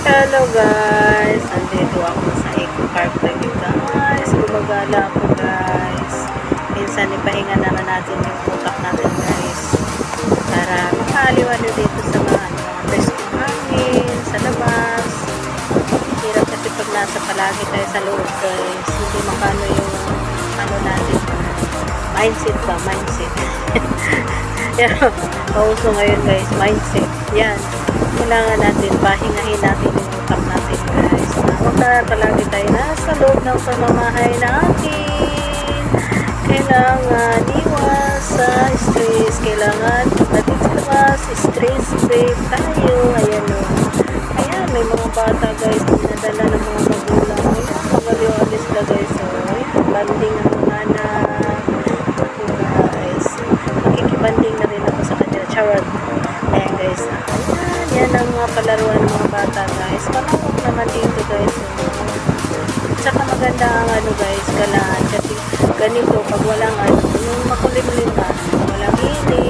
Hello guys! Nandito ako sa Eco Park lagi guys. Gumagala ako guys. Minsan ipahinga naman natin yung utak natin guys. Para makaaliwalo dito sa mga preskong hangin, sa labas. Hirap kasi pag nasa palagi tayo sa loob guys. Hindi makano yung ano natin. Mindset ba? Mindset. Pero, pauso ngayon guys. Mindset. Yan. Kailangan natin, pahingahin natin yung utak natin guys. Huwag na palagi tayo nasa loob ng pamamahay natin. Kailangan iwas sa stress. Kailangan pagdating sa labas, stress free tayo. Ayan o. Ayan, may mga bata guys, dinadala ng mga magulang. Ayan, magaliwalis na guys. O, ayan, banding ng mga anak. Ako guys. Makikibanding na rin ako sa kanila. Charot. Ayan guys. Ayan, yan ang mga palaruan ng mga bata guys. Malawak naman dito guys. Tsaka maganda ang ano guys, galaan. Kasi ganito, pag walang ano, yung makulimlim na, walang init.